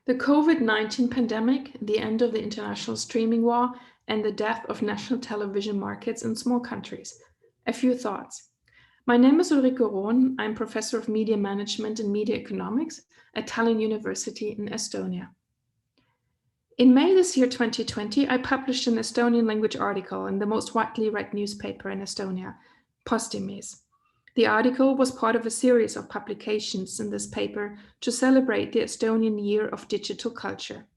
The COVID-19 pandemic, the end of the international streaming war, and the death of national television markets in small countries. A few thoughts. My name is Ulrike Rohn. I'm professor of media management and media economics at Tallinn University in Estonia. In May this year, 2020, I published an Estonian language article in the most widely read newspaper in Estonia, Postimees. The article was part of a series of publications in this paper to celebrate the Estonian Year of Digital Culture.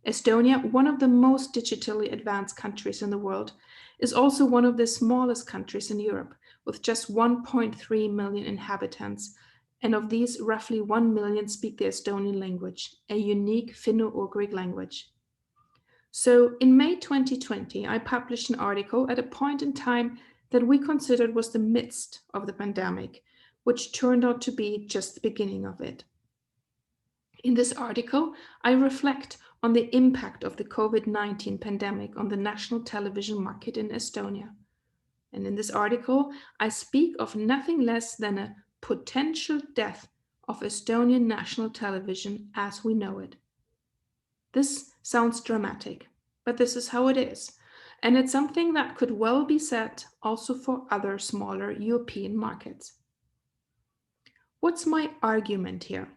Estonia, one of the most digitally advanced countries in the world, is also one of the smallest countries in Europe, with just 1.3 million inhabitants, and of these, roughly 1 million speak the Estonian language, a unique Finno-Ugric language. So in May 2020, I published an article at a point in time that we considered was the midst of the pandemic, which turned out to be just the beginning of it. In this article, I reflect on the impact of the COVID-19 pandemic on the national television market in Estonia. And in this article, I speak of nothing less than a potential death of Estonian national television as we know it. This sounds dramatic, but this is how it is. And it's something that could well be said also for other smaller European markets. What's my argument here?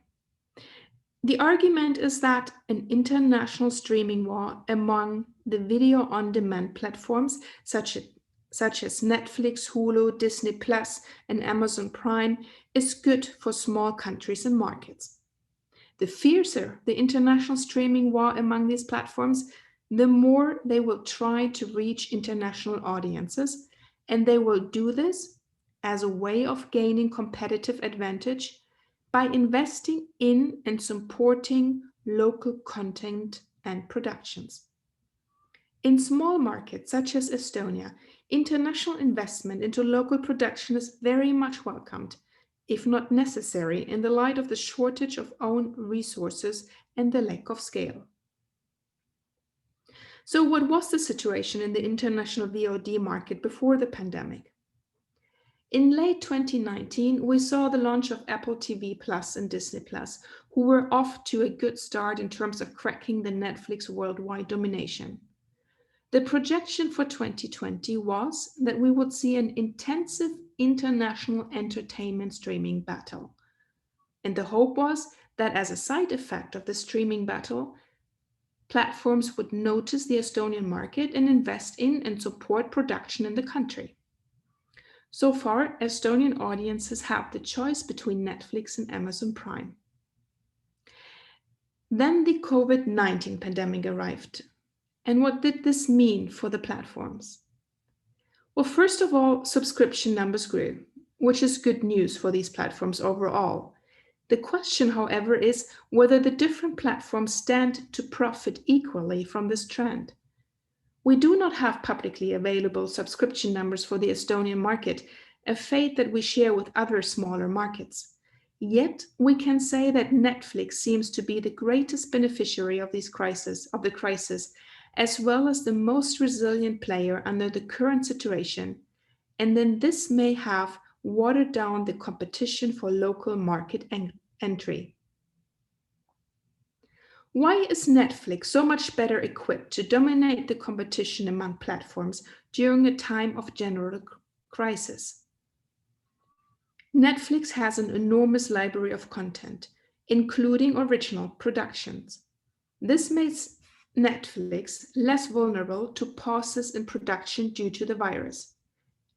The argument is that an international streaming war among the video on-demand platforms such as Netflix, Hulu, Disney Plus, and Amazon Prime is good for small countries and markets. The fiercer the international streaming war among these platforms, the more they will try to reach international audiences, and they will do this as a way of gaining competitive advantage by investing in and supporting local content and productions. In small markets such as Estonia, international investment into local production is very much welcomed, if not necessary, in the light of the shortage of own resources and the lack of scale. So what was the situation in the international VOD market before the pandemic? In late 2019, we saw the launch of Apple TV Plus and Disney Plus, who were off to a good start in terms of cracking the Netflix worldwide domination. The projection for 2020 was that we would see an intensive international entertainment streaming battle. And the hope was that as a side effect of the streaming battle, platforms would notice the Estonian market and invest in and support production in the country. So far, Estonian audiences have the choice between Netflix and Amazon Prime. Then the COVID-19 pandemic arrived. And what did this mean for the platforms? Well, first of all, subscription numbers grew, which is good news for these platforms overall. The question, however, is whether the different platforms stand to profit equally from this trend. We do not have publicly available subscription numbers for the Estonian market, a fate that we share with other smaller markets. Yet, we can say that Netflix seems to be the greatest beneficiary of the crisis, as well as the most resilient player under the current situation, and then this may have watered down the competition for local market entry. Why is Netflix so much better equipped to dominate the competition among platforms during a time of general crisis? Netflix has an enormous library of content, including original productions. This makes Netflix less vulnerable to pauses in production due to the virus.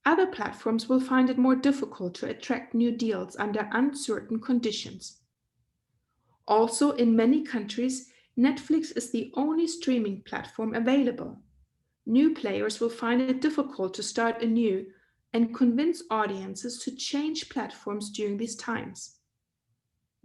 Other platforms will find it more difficult to attract new deals under uncertain conditions. Also, in many countries, Netflix is the only streaming platform available. New players will find it difficult to start anew and convince audiences to change platforms during these times.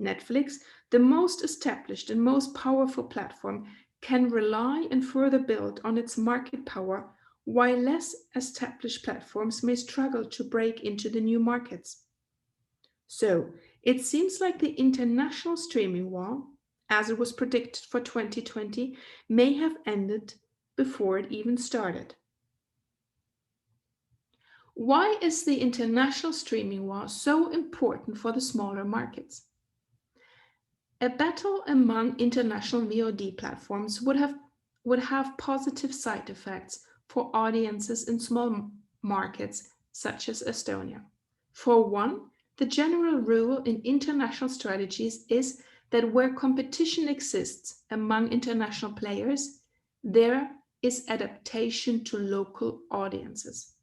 Netflix, the most established and most powerful platform, can rely and further build on its market power, while less established platforms may struggle to break into the new markets. So, it seems like the international streaming war, as it was predicted for 2020, may have ended before it even started. Why is the international streaming war so important for the smaller markets? A battle among international VOD platforms would have positive side effects for audiences in small markets such as Estonia. For one, the general rule in international strategies is that where competition exists among international players, there is adaptation to local audiences.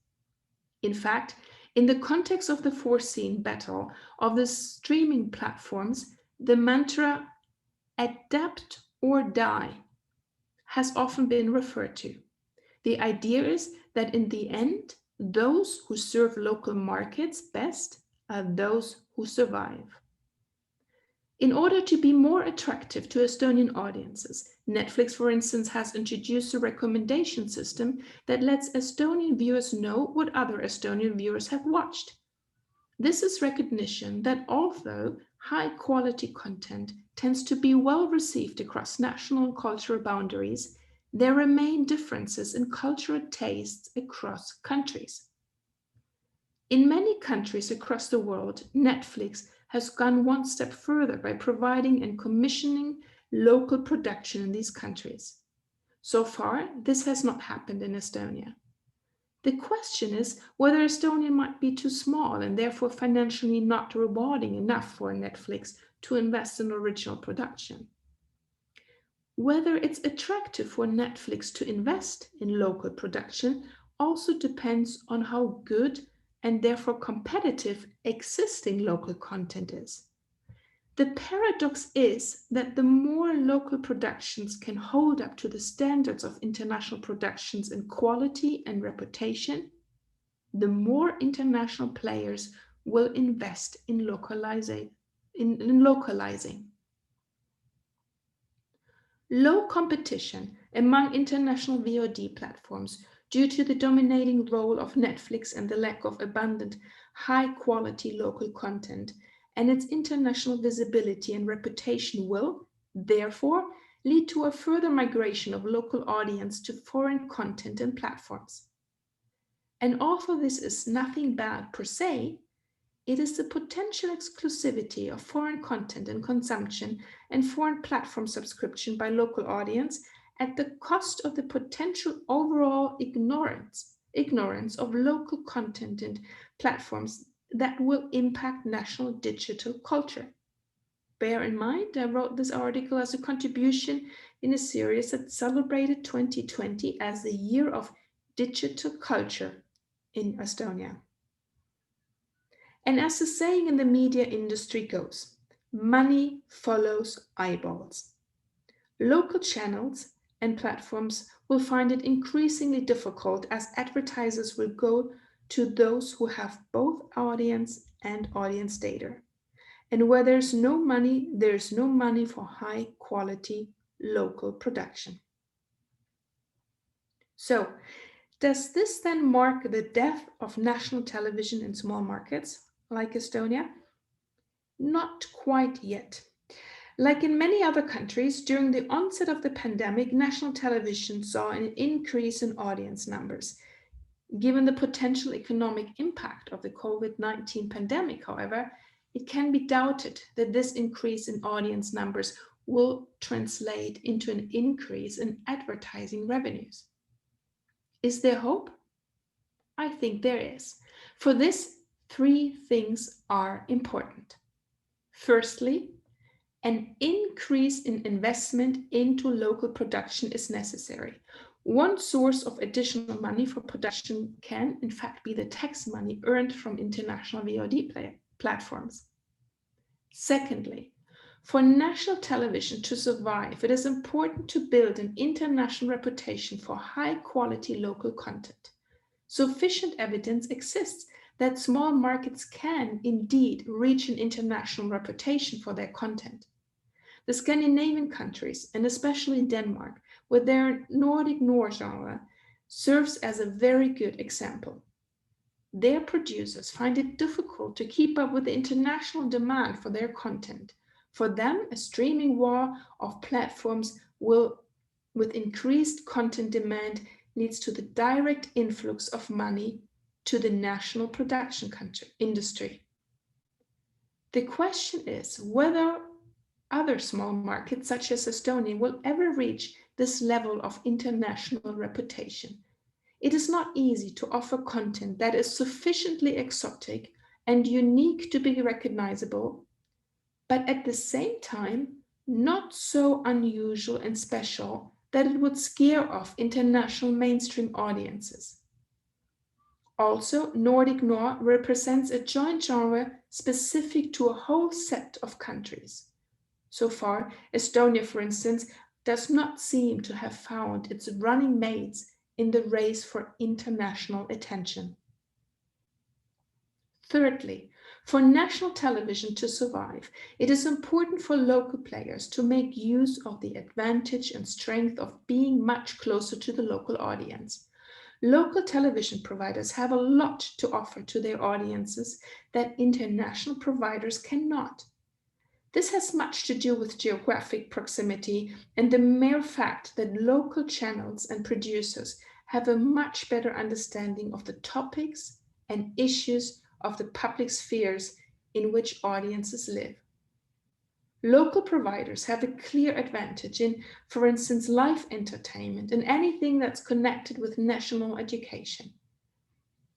In fact, in the context of the foreseen battle of the streaming platforms, the mantra adapt or die has often been referred to. The idea is that in the end, those who serve local markets best are those who survive. In order to be more attractive to Estonian audiences, Netflix, for instance, has introduced a recommendation system that lets Estonian viewers know what other Estonian viewers have watched. This is recognition that although high-quality content tends to be well received across national and cultural boundaries, there remain differences in cultural tastes across countries. In many countries across the world, Netflix has gone one step further by providing and commissioning local production in these countries. So far, this has not happened in Estonia. The question is whether Estonia might be too small and therefore financially not rewarding enough for Netflix to invest in original production. Whether it's attractive for Netflix to invest in local production also depends on how good and therefore competitive existing local content is. The paradox is that the more local productions can hold up to the standards of international productions in quality and reputation, the more international players will invest in localizing. Low competition among international VOD platforms due to the dominating role of Netflix and the lack of abundant, high-quality local content and its international visibility and reputation will, therefore, lead to a further migration of local audience to foreign content and platforms. And although this is nothing bad per se, it is the potential exclusivity of foreign content and consumption and foreign platform subscription by local audience at the cost of the potential overall ignorance of local content and platforms that will impact national digital culture. Bear in mind, I wrote this article as a contribution in a series that celebrated 2020 as the year of digital culture in Estonia. And as the saying in the media industry goes, money follows eyeballs. Local channels and platforms will find it increasingly difficult as advertisers will go to those who have both audience and audience data. And where there's no money for high quality local production. So, does this then mark the death of national television in small markets like Estonia? Not quite yet. Like in many other countries, during the onset of the pandemic, national television saw an increase in audience numbers. Given the potential economic impact of the COVID-19 pandemic, however, it can be doubted that this increase in audience numbers will translate into an increase in advertising revenues. Is there hope? I think there is. For this, three things are important. Firstly, an increase in investment into local production is necessary. One source of additional money for production can, in fact, be the tax money earned from international VOD platforms. Secondly, for national television to survive, it is important to build an international reputation for high-quality local content. Sufficient evidence exists that small markets can indeed reach an international reputation for their content. The Scandinavian countries, and especially Denmark, with their Nordic noir genre, serves as a very good example. Their producers find it difficult to keep up with the international demand for their content. For them, a streaming war of platforms with increased content demand leads to the direct influx of money to the national production industry. The question is whether other small markets such as Estonia will ever reach this level of international reputation. It is not easy to offer content that is sufficiently exotic and unique to be recognizable, but at the same time, not so unusual and special that it would scare off international mainstream audiences. Also, Nordic noir represents a joint genre specific to a whole set of countries. So far, Estonia, for instance, does not seem to have found its running mates in the race for international attention. Thirdly, for national television to survive, it is important for local players to make use of the advantage and strength of being much closer to the local audience. Local television providers have a lot to offer to their audiences that international providers cannot. This has much to do with geographic proximity and the mere fact that local channels and producers have a much better understanding of the topics and issues of the public spheres in which audiences live. Local providers have a clear advantage in, for instance, live entertainment and anything that's connected with national education.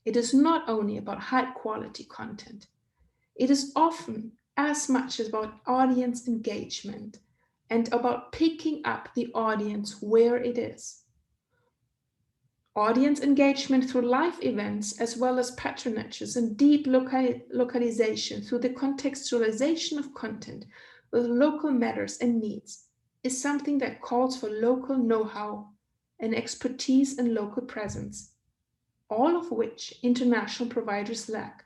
It is not only about high quality content, it is often as much about audience engagement and about picking up the audience where it is. Audience engagement through live events as well as patronages and deep localization through the contextualization of content with local matters and needs is something that calls for local know-how and expertise and local presence, all of which international providers lack.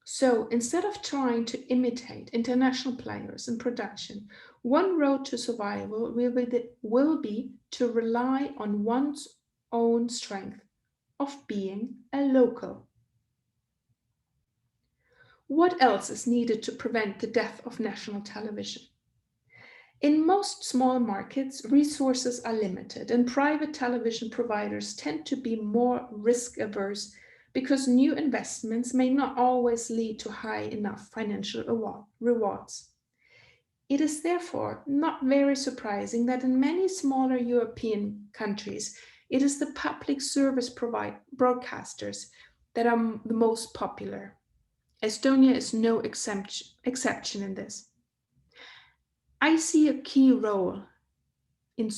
So instead of trying to imitate international players in production, one road to survival will be to rely on one's own strength of being a local. What else is needed to prevent the death of national television? In most small markets, resources are limited, and private television providers tend to be more risk averse because new investments may not always lead to high enough financial rewards. It is therefore not very surprising that in many smaller European countries, it is the public service broadcasters that are the most popular. Estonia is no exception in this. I see a key role in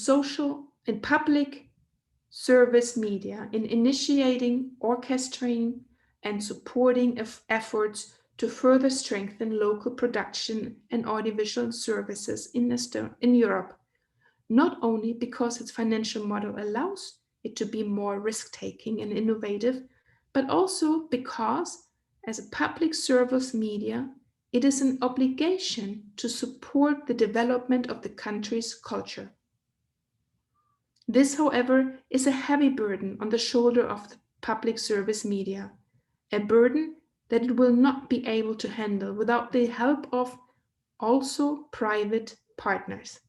public service media in initiating, orchestrating, and supporting efforts to further strengthen local production and audiovisual services in Europe, not only because its financial model allows it to be more risk-taking and innovative, but also because, as a public service media, it is an obligation to support the development of the country's culture. This, however, is a heavy burden on the shoulder of the public service media, a burden that it will not be able to handle without the help of also private partners.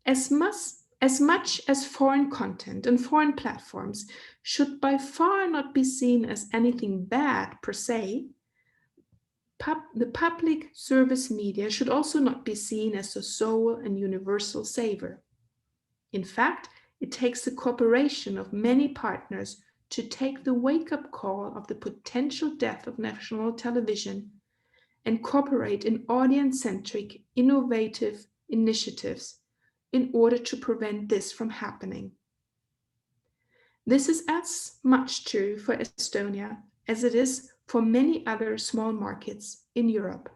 As much as foreign content and foreign platforms should by far not be seen as anything bad per se, the public service media should also not be seen as the sole and universal saver. In fact, it takes the cooperation of many partners to take the wake-up call of the potential death of national television and cooperate in audience-centric, innovative initiatives in order to prevent this from happening. This is as much true for Estonia as it is for many other small markets in Europe.